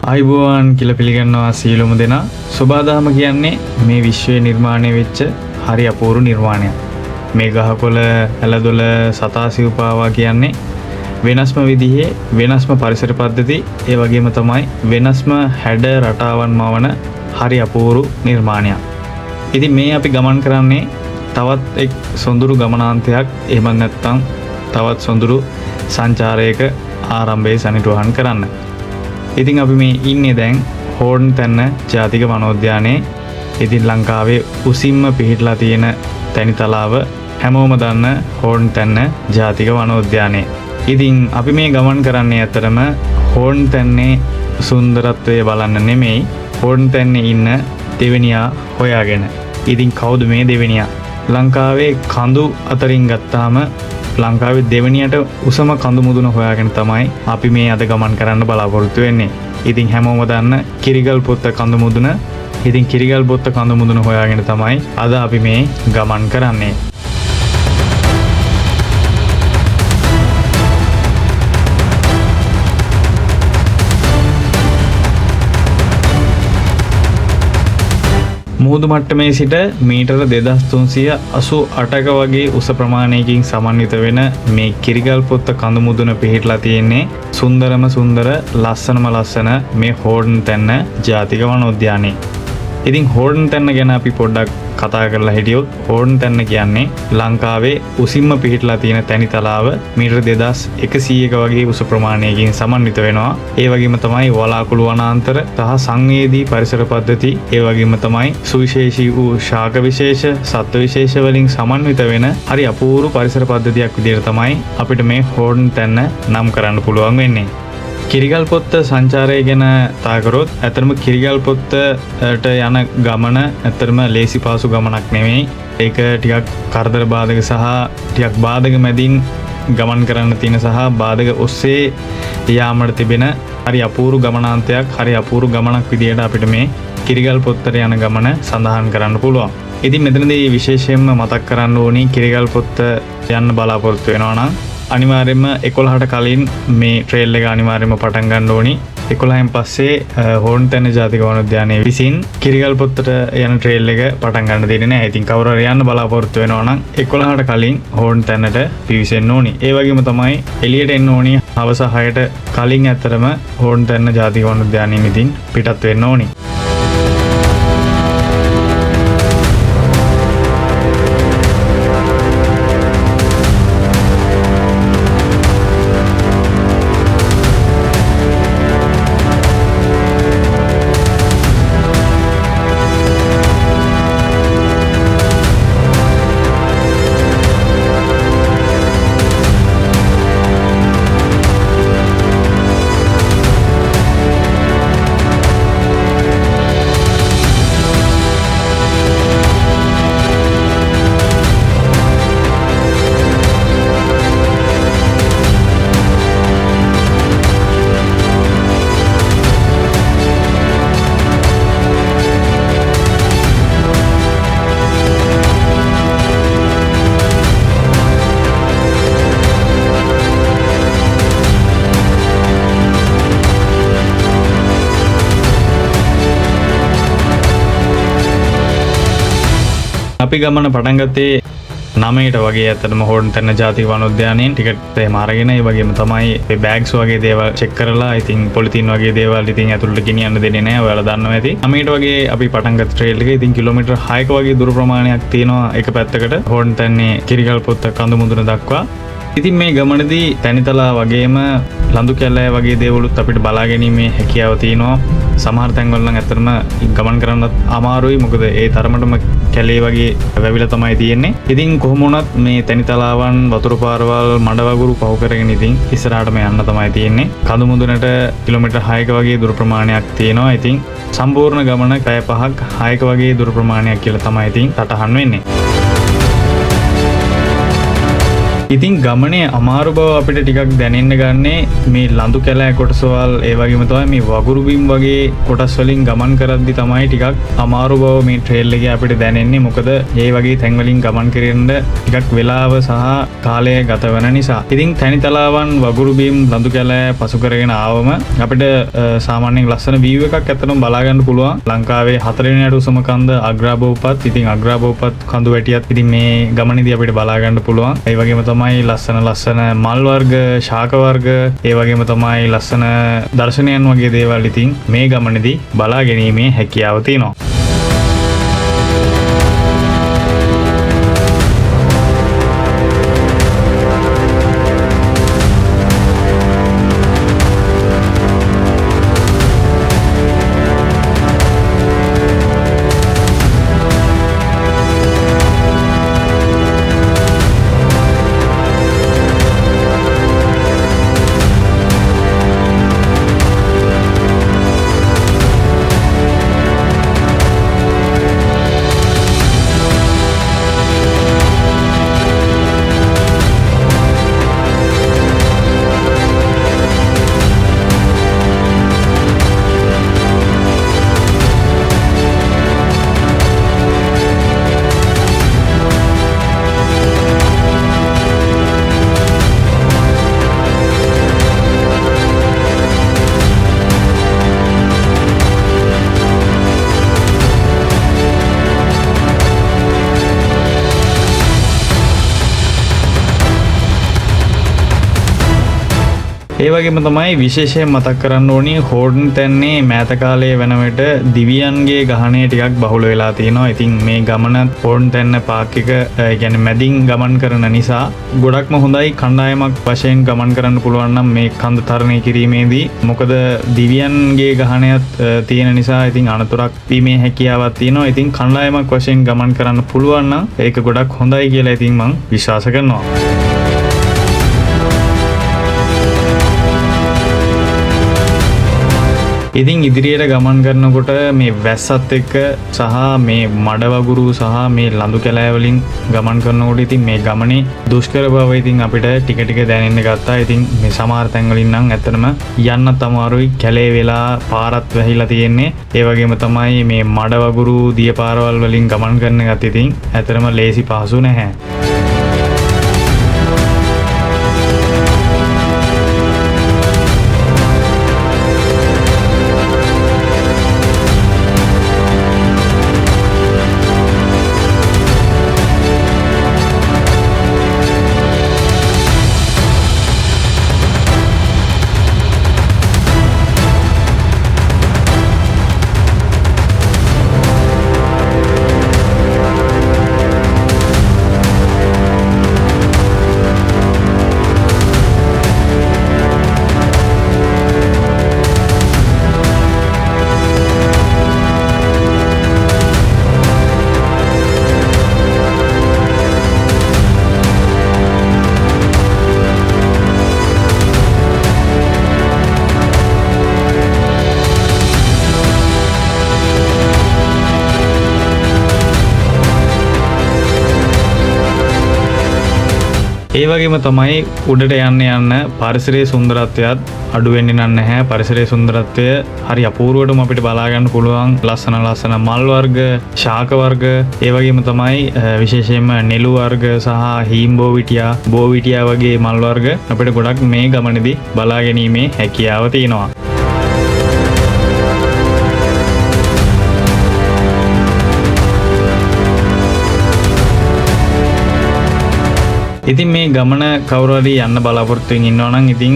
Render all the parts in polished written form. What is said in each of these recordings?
ආයුබෝවන් කියලා පිළිගන්නවා සියලුම දෙනා. සබාදාම කියන්නේ මේ විශ්වයේ නිර්මාණය වෙච්ච හරි අපූර්ව නිර්මාණයක්. මේ ගහකොළ ඇලදොල සතා සිව්පාවා කියන්නේ වෙනස්ම විදිහේ වෙනස්ම පරිසර පද්ධති, ඒ වගේම තමයි වෙනස්ම හැඩ රටාවන් මවන හරි අපූර්ව නිර්මාණයක්. ඉතින් මේ අපි ගමන් කරන්නේ තවත් එක් සොඳුරු ගමනාන්තයක්, එහෙම නැත්නම් තවත් සොඳුරු සංචාරයක ආරම්භයේ සනිටුහන් කරන්න. ඉතින් අපි මේ ඉන්නේ දැන් හෝර්න් තැන්න ජාතික වනෝද්‍යානයේ. ඉතින් ලංකාවේ උසින්ම පිහිටලා තියෙන තැනිතලාව හැමෝම දන්න හෝර්න් තැන්න ජාතික වනෝද්‍යානයේ. ඉතින් අපි මේ ගමන් කරන්නේ ඇතරම හෝර්න් තැන්නේ සුන්දරත්වය බලන්න නෙමෙයි, හෝර්න් තැන්නේ ඉන්න දෙවෙනියා හොයාගෙන. ඉතින් කවුද මේ දෙවෙනියා? ලංකාවේ කඳු අතරින් ගත්තාම ලංකාවේ දෙවෙනියට උසම කඳු මුදුන හොයාගෙන තමයි අපි මේ අද ගමන් කරන්න බලාපොරොත්තු වෙන්නේ. ඉතින් හැමෝම දන්න කිරිගල් පොත්ත කඳු මුදුන. ඉතින් කිරිගල් පොත්ත කඳු මුදුන හොයාගෙන තමයි අද අපි මේ ගමන් කරන්නේ. මුහුදු මට්ටමේ සිට මීටර 2388ක වගේ උස ප්‍රමාණයකින් සමන්විත වෙන මේ කිරිගල් පොත්ත කඳු මුදුන පිහිටලා තියෙන්නේ සුන්දරම සුන්දර ලස්සනම ලස්සන මේ හෝර්න් තැන්න ජාතික වනෝද්‍යානයේ. ඉතින් හෝර්න් තැන්න ගැන අපි පොඩ්ඩක් කතා කරලා හිටියොත්, හෝර්න් තැන්න කියන්නේ ලංකාවේ උසින්ම පිහිටලා තියෙන තැනිතලාව මීටර 2100ක වගේ උස ප්‍රමාණයකින් සමන්විත වෙනවා. ඒ වගේම තමයි වලාකුළු වනාන්තර සහ සංවේදී පරිසර පද්ධති, ඒ වගේම තමයි සුවිශේෂී වූ ශාක විශේෂ, සත්ත්ව විශේෂ වලින් සමන්විත වෙන හරි අපූර්ව පරිසර පද්ධතියක් විදිහට තමයි අපිට මේ හෝර්න් තැන්න නම් කරන්න පුළුවන් වෙන්නේ. කිරිගල් පොත්ත සංචාරය ගැන කතා කරොත් ඇත්තටම කිරිගල් පොත්තට යන ගමන ඇත්තටම ලේසි පාසු ගමනක් නෙමෙයි. ඒක ටිකක් කරදර බාධක සහ ටිකක් බාධක මැදින් ගමන් කරන්න තියෙන සහ බාධක ඔස්සේ යාමට තිබෙන හරි අපූර්ව ගමනාන්තයක්, හරි අපූර්ව ගමනක් විදියට අපිට මේ කිරිගල් පොත්තට යන ගමන සඳහන් කරන්න පුළුවන්. ඉතින් මෙතනදී විශේෂයෙන්ම මතක් කරන්න ඕනි, කිරිගල් පොත්ත යන්න බලාපොරොත්තු වෙනවා නම් අනිවාර්යයෙන්ම 11ට කලින් මේ ට්‍රේල් එක අනිවාර්යයෙන්ම පටන් ගන්න ඕනි. 11න් පස්සේ හෝර්න් තැන්න ජාතික වනෝද්‍යානයේ විසින් කිරිගල් පොත්තට යන ට්‍රේල් එක පටන් ගන්න දෙන්නේ නැහැ. ඉතින් කවුරු හරි යන්න බලාපොරොත්තු වෙනවා නම් 11ට කලින් හෝර්න් තැන්නට පිවිසෙන්න ඕනි. ඒ වගේම තමයි එළියට එන්න ඕනි හවස 6ට කලින්. ඇත්තරම හෝර්න් තැන්න ජාතික වනෝද්‍යානයෙන් ඉතින් පිටත් වෙන්න ඕනි. අපි ගමන පටන් ගත්තේ 9ට වගේ. ඇත්තටම හෝර්න් තැන්න ජාතික වනෝද්‍යානයෙන් ටිකට් එහෙම අරගෙන, ඒ වගේම තමයි මේ බෑග්ස් වගේ දේවල් චෙක් කරලා, ඉතින් පොලිතින් වගේ දේවල් ඉතින් ඇතුළට ගෙනියන්න දෙන්නේ නැහැ. ඔයාලා දන්නවා ඇති. 9ට වගේ අපි පටන් ගත්ත ට්‍රේල් එක. ඉතින් කිලෝමීටර් 6ක වගේ දුර ප්‍රමාණයක් තියෙනවා එක පැත්තකට හෝර්න් තැන්නේ කිරිගල් පොත්ත කඳු මුදුන දක්වා. ඉතින් මේ ගමනදී තැනිතලා වගේම ලඳු කැලෑ වගේ දේවලුත් අපිට බලා ගැනීමේ හැකියාව තියෙනවා. සමහර තැන්වල නම් ඇත්තටම ගමන් කරන්නත් අමාරුයි, මොකද ඒ තරමටම කැලේ වගේ වැවිලා තමයි තියෙන්නේ. ඉතින් කොහොම වුණත් මේ තැනිතලාවන්, වතුර පාරවල්, මඩ වගුරු පහු කරගෙන ඉතින් ඉස්සරහටම යන්න තමයි තියෙන්නේ. කඳු මුදුනට කිලෝමීටර් 6ක වගේ දුර ප්‍රමාණයක් තියෙනවා. ඉතින් සම්පූර්ණ ගමන පැය 5ක් 6ක වගේ දුර ප්‍රමාණයක් කියලා තමයි ඉතින් සටහන් වෙන්නේ. ඉතින් ගමනේ අමාරු බව අපිට ටිකක් දැනෙන්න ගන්නේ මේ ලඳු කැලෑ කොටසවල් ඒ වගේම තමයි මේ වගුරු බිම් වගේ කොටස් වලින් ගමන් කරද්දි තමයි ටිකක් අමාරු බව මේ ට්‍රේල් එකේ අපිට දැනෙන්නේ. මොකද මේ වගේ තැන් වලින් ගමන් කරන්න ටිකක් වෙලාව සහ කාලය ගත වෙන නිසා. ඉතින් තනිතලාවන් වගුරු බිම් ලඳු කැලෑ පසු කරගෙන ආවම අපිට සාමාන්‍යයෙන් ලස්සන view එකක් ඇත්තටම බලා ගන්න පුළුවන්. ලංකාවේ 4 වෙනි අඩු උසම කන්ද අග්‍රාබෝපත්. ඉතින් අග්‍රාබෝපත් කඳු වැටියත් ඉතින් මේ ගමනේදී අපිට බලා ගන්න පුළුවන්. ඒ වගේම තමයි ලස්සන මල් වර්ග, ශාක වර්ග, ඒ වගේම තමයි ලස්සන දර්ශනයන් වගේ දේවල් ඉතින් මේ ගමනේදී බලා ගැනීමේ හැකියාව තියෙනවා. ඒ වගේම තමයි විශේෂයෙන් මතක් කරන්න ඕනි හෝඩන් තැන්නේ මෑත කාලයේ වෙන විට දිවියන්ගේ ගහණය ටිකක් බහුල වෙලා තියෙනවා. ඉතින් මේ ගමන හෝඩන් තැන්න පාක් එක කියන්නේ මැදින් ගමන් කරන නිසා ගොඩක්ම හොඳයි කණ්ඩායමක් වශයෙන් ගමන් කරන්න පුළුවන් නම් මේ කන්ද තරණය කිරීමේදී. මොකද දිවියන්ගේ ගහණයත් තියෙන නිසා ඉතින් අනතුරක් වීමේ හැකියාවක් තියෙනවා. ඉතින් කණ්ඩායමක් වශයෙන් ගමන් කරන්න පුළුවන් නම් ඒක ගොඩක් හොඳයි කියලා ඉතින් මම විශ්වාස කරනවා. ඉතින් ඉදිරියට ගමන් කරනකොට මේ වැස්සත් එක්ක සහ මේ මඩ වගුරු සහ මේ ලඳු කැලෑ වලින් ගමන් කරනකොට ඉතින් මේ ගමනේ දුෂ්කර බව ඉතින් අපිට ටික ටික දැනෙන්න ගත්තා. ඉතින් මේ සමහර තැන් වලින් නම් ඇත්තටම යන්නත් අමාරුයි. කැලේ වෙලා පාරත් වැහිලා තියෙන්නේ. ඒ වගේම තමයි මේ මඩ වගුරු දිය පාරවල් වලින් ගමන් කරන ගත් ඉතින් ඇත්තටම ලේසි පහසු නැහැ. ඒ වගේම තමයි උඩට යන්න පරිසරයේ සුන්දරත්වයත් අඩු වෙන්නේ නැහැ. පරිසරයේ සුන්දරත්වය හරි අපූර්වවටම අපිට බලා ගන්න පුළුවන්. ලස්සන මල් වර්ග, ශාක වර්ග, ඒ වගේම තමයි විශේෂයෙන්ම නෙළු වර්ග සහ හීම් බෝවිටියා වගේ මල් වර්ග අපිට ගොඩක් මේ ගමනේදී බලා ගැනීමේ හැකියාව තියෙනවා. ඉතින් මේ ගමන කවුරු හරි යන්න බලාපොරොත්තු වෙමින් ඉන්නවා නම් ඉතින්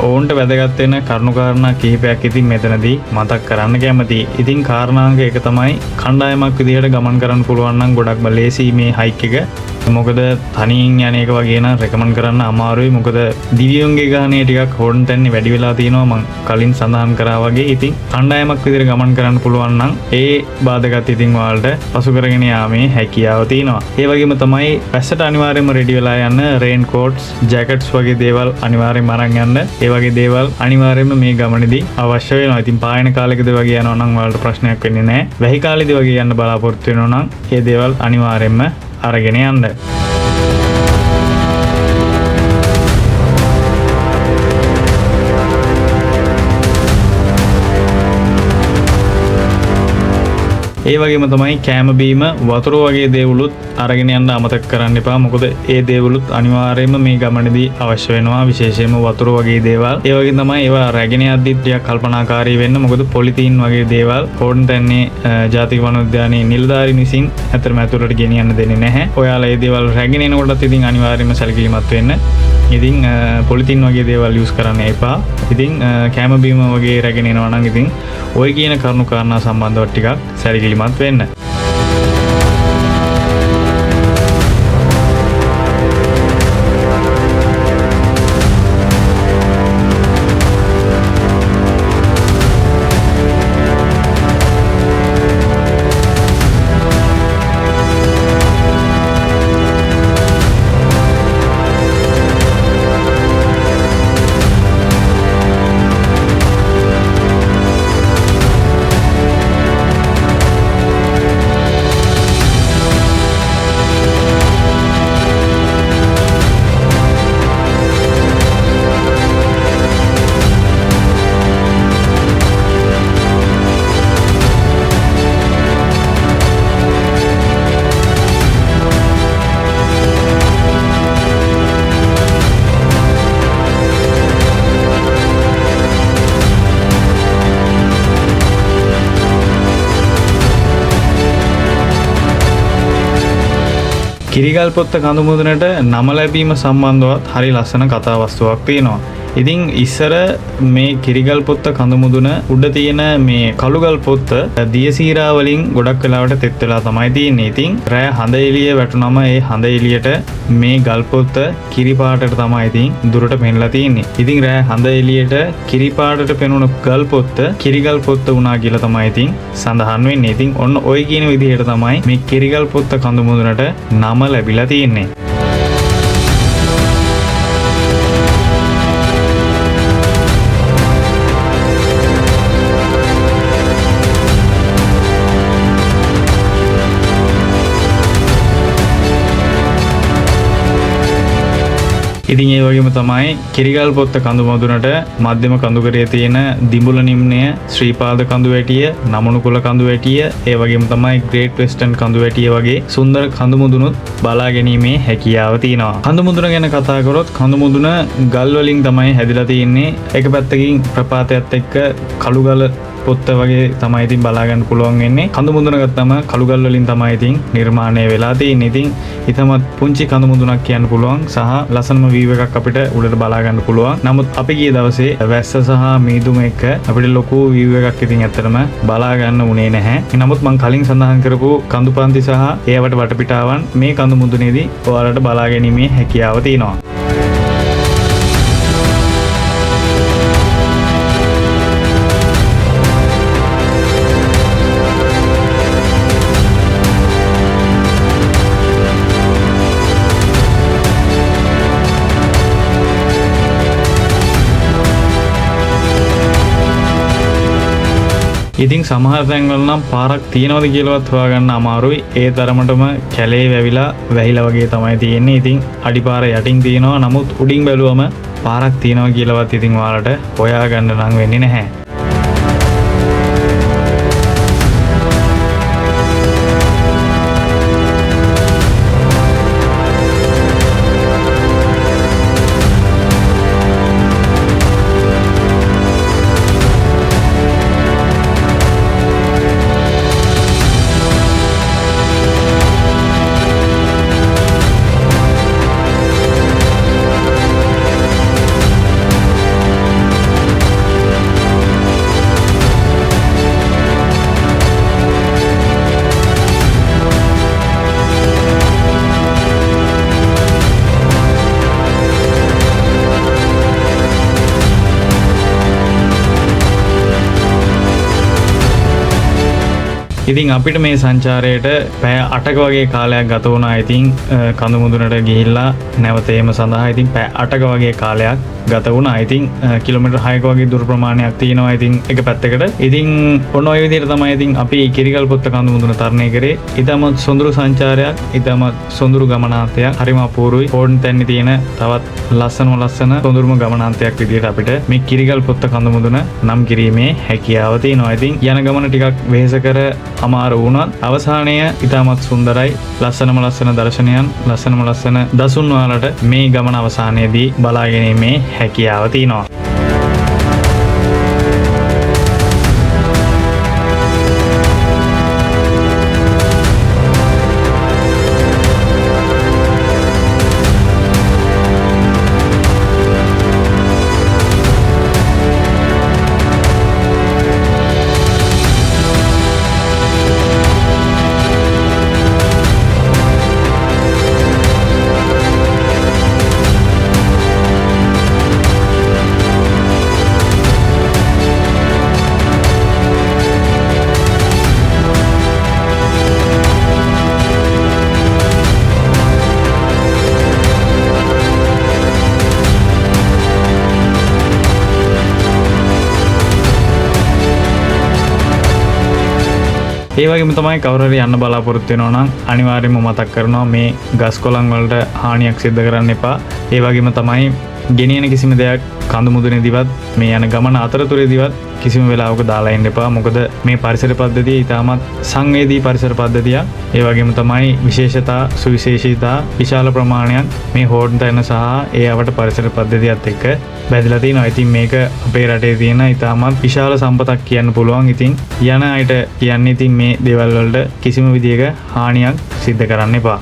ඕන්ට වැදගත් වෙන කරුණුකාරණා කිහිපයක් ඉතින් මෙතනදී මතක් කරන්න කැමතියි. ඉතින් කාරණාංග එක තමයි කණ්ඩායමක් විදිහට ගමන් කරන්න පුළුවන් නම් ගොඩක්ම ලේසි මේ හයික් එක. මොකද තනියෙන් යන එක වගේ නම් රෙකමන්ඩ් කරන්න අමාරුයි. මොකද දිවියන්ගේ ගානේ ටිකක් හෝඩන් තැන්නේ වැඩි වෙලා තියෙනවා මම කලින් සඳහන් කරා වගේ. ඉතින් කණ්ඩායමක් විදිහට ගමන් කරන්න පුළුවන් නම් ඒ බාධකත් ඉතින් ඔයාලට පසු කරගෙන යාමේ හැකියාව තියෙනවා. ඒ වගේම තමයි වැස්සට අනිවාර්යයෙන්ම රෙඩි වෙලා යන්න රේන් කෝට්ස්, ජැකට්ස් වගේ දේවල් අනිවාර්යයෙන්ම අරන් යන්න. ඒ වගේ දේවල් අනිවාර්යයෙන්ම මේ ගමනේදී අවශ්‍ය වෙනවා. ඉතින් පායන කාලෙකදී වගේ යනවා නම් ඔයාලට ප්‍රශ්නයක් වෙන්නේ නැහැ. වැහි කාලෙදී වගේ යන්න බලාපොරොත්තු වෙනවා නම් මේ දේවල් අනිවාර්යයෙන්ම අරගෙන යන්න. ඒ වගේම තමයි කෑම බීම වතුර වගේ දේවලුත් අරගෙන යන්න අමතක කරන්න එපා. මොකද ඒ දේවලුත් අනිවාර්යයෙන්ම මේ ගමනේදී අවශ්‍ය වෙනවා. විශේෂයෙන්ම වතුර වගේ දේවල්. ඒ වගේ තමයි ඒවා රැගෙන යද්දී ටිකක් කල්පනාකාරී වෙන්න. මොකද පොලිතීන් වගේ දේවල් හෝඩන් තැන්නේ ජාතික වනෝද්‍යානයේ නිලධාරීන් විසින් ඇත්තටම ඇතුළට ගෙනියන්න දෙන්නේ නැහැ. ඔයාලා මේ දේවල් රැගෙන එනකොටත් ඉතින් අනිවාර්යයෙන්ම සැලකිලිමත් වෙන්න. ඉතින් පොලිතින් වගේ දේවල් යූස් කරන්න එපා. ඉතින් කෑම බීම වගේ රැගෙන එනවා නම් ඉතින් ඔය කියන කරුණු කාරණා සම්බන්ධව ටිකක් සැලකිලිමත් වෙන්න. කිරිගල්පොත්ත කඳු මුදුනට නම ලැබීම සම්බන්ධවත් හරි ලස්සන කතා වස්තුවක් තියෙනවා. ඉතින් ඉස්සර මේ කිරිගල්පොත්ත කඳු මුදුන උඩ තියෙන මේ කළුගල් පොත්ත දියසීරා වලින් ගොඩක් වෙලාවට තෙත් වෙලා තමයි තියෙන්නේ. ඉතින් රෑ හඳ එළිය වැටුනම ඒ හඳ එළියට මේ ගල් පොත්ත කිරි පාටට තමයි ඉතින් දුරට පෙන්ලා තියෙන්නේ. ඉතින් රෑ හඳ එළියට කිරි පාටට පෙනුන ගල් පොත්ත කිරිගල් පොත්ත වුණා කියලා තමයි ඉතින් සඳහන් වෙන්නේ. ඉතින් ඔන්න ඔය කියන විදිහට තමයි මේ කිරිගල් පොත්ත කඳු මුදුනට නම ලැබිලා තියෙන්නේ. ඉතින් ඒ වගේම තමයි කිරිගල් පොත්ත කඳු මුදුනට මධ්‍යම කඳුකරයේ තියෙන දිඹුල නිම්නය, ශ්‍රීපාද කඳු වැටිය, නමනුකුල කඳු වැටිය, ඒ වගේම තමයි ග්‍රේට් වෙස්ටර්න් කඳු වැටිය වගේ සුන්දර කඳු මුදුනුත් බලා ගැනීමේ හැකියාව තියෙනවා. කඳු මුදුන ගැන කතා කරොත් කඳු මුදුන ගල් වලින් තමයි හැදිලා තියෙන්නේ. එක පැත්තකින් ප්‍රපාතයත් එක්ක කළුගල පොත්ත වගේ තමයි ඉතින් බලා ගන්න පුළුවන් වෙන්නේ. කඳු මුදුන ගත්තම කළුගල් වලින් තමයි ඉතින් නිර්මාණය වෙලා තියෙන්නේ. ඉතින් ඊටමත් පුංචි කඳු මුදුනක් කියන්න පුළුවන් සහ ලස්සනම වීව් එකක් අපිට උඩට බලා ගන්න පුළුවන්. නමුත් අපි ගිය දවසේ වැස්ස සහ මීදුම එක්ක අපිට ලොකු වීව් එකක් ඉතින් ඇත්තටම බලා ගන්න උනේ නැහැ. නමුත් මම කලින් සඳහන් කරපු කඳු පන්ති සහ ඒවට වටපිටාවන් මේ කඳු මුදුනේදී ඔයාලට බලා ගැනීමේ හැකියාව තියෙනවා. ඉතින් සමහර තැන්වල නම් පාරක් තියනවද කියලාවත් හොයාගන්න අමාරුයි. ඒ තරමටම කැලේ වැවිලා වැහිලා වගේ තමයි තියෙන්නේ. ඉතින් අඩිපාර යටින් තියෙනවා. නමුත් උඩින් බැලුවම පාරක් තියනවා කියලාවත් ඉතින් ඔයාලට හොයාගන්න නම් වෙන්නේ නැහැ. ඉතින් අපිට මේ සංචාරයට පැය 8ක වගේ කාලයක් ගත වුණා. ඉතින් කඳු මුදුනට ගිහිල්ලා නැවත ඒම සඳහා ඉතින් පැය 8ක වගේ කාලයක් ගත වුණා. ඉතින් කිලෝමීටර් 6ක වගේ දුර ප්‍රමාණයක් තියෙනවා ඉතින් එක පැත්තකට. ඉතින් ඔන්න ඔය විදිහට තමයි ඉතින් අපි කිරිගල්පොත්ත කඳු මුදුන තරණය කරේ. ඊටම සොඳුරු සංචාරයක්, ඊටම සොඳුරු ගමනාන්තයක්, හරිම අපූර්වයි. ඕන් තැන්නේ තියෙන තවත් ලස්සන සොඳුරුම ගමනාන්තයක් විදිහට අපිට මේ කිරිගල්පොත්ත කඳු මුදුන නම් කිරීමේ හැකියාව තියෙනවා. ඉතින් යන ගමන ටිකක් වෙහෙස කර අමාරු වුණත් අවසානය ඉතාමත් සුන්දරයි. ලස්සනම ලස්සන දර්ශනයන්, ලස්සනම ලස්සන දසුන් වලට මේ ගමන අවසානයේදී බලා ගැනීමේ හැකියාව තියෙනවා. ඒ වගේම තමයි කවුරු හරි යන්න බලාපොරොත්තු වෙනවා නම් අනිවාර්යයෙන්ම මතක් කරනවා මේ ගස් කොළන් වලට හානියක් සිද්ධ කරන්න එපා. ඒ වගේම තමයි ගෙනියන කිසිම දෙයක් කඳු මුදුනේදීවත් මේ යන ගමන අතරතුරේදීවත් කිසිම වෙලාවක දාලා ඉන්න එපා. මොකද මේ පරිසර පද්ධතිය ඉතාමත් සංවේදී පරිසර පද්ධතියක්. ඒ වගේම තමයි විශේෂතා සුවිශේෂීතා විශාල ප්‍රමාණයක් මේ හෝඩ් තැන සහ ඒ අවට පරිසර පද්ධතියත් එක්ක බැඳලා තිනවා. ඉතින් මේක අපේ රටේ තියෙන ඉතාමත් විශාල සම්පතක් කියන්න පුළුවන්. ඉතින් යන අයට කියන්නේ ඉතින් මේ දේවල් වලට කිසිම විදියක හානියක් සිද්ධ කරන්න එපා.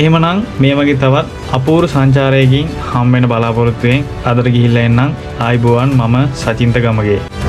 එහෙමනම් මේ වගේ තවත් අපූර්ව සංචාරයකින් හම් වෙන බලාපොරොත්තුවෙන් අදට ගිහිල්ලා එන්නම්. ආයිබෝවන්, මම සචින්ත ගමගේ.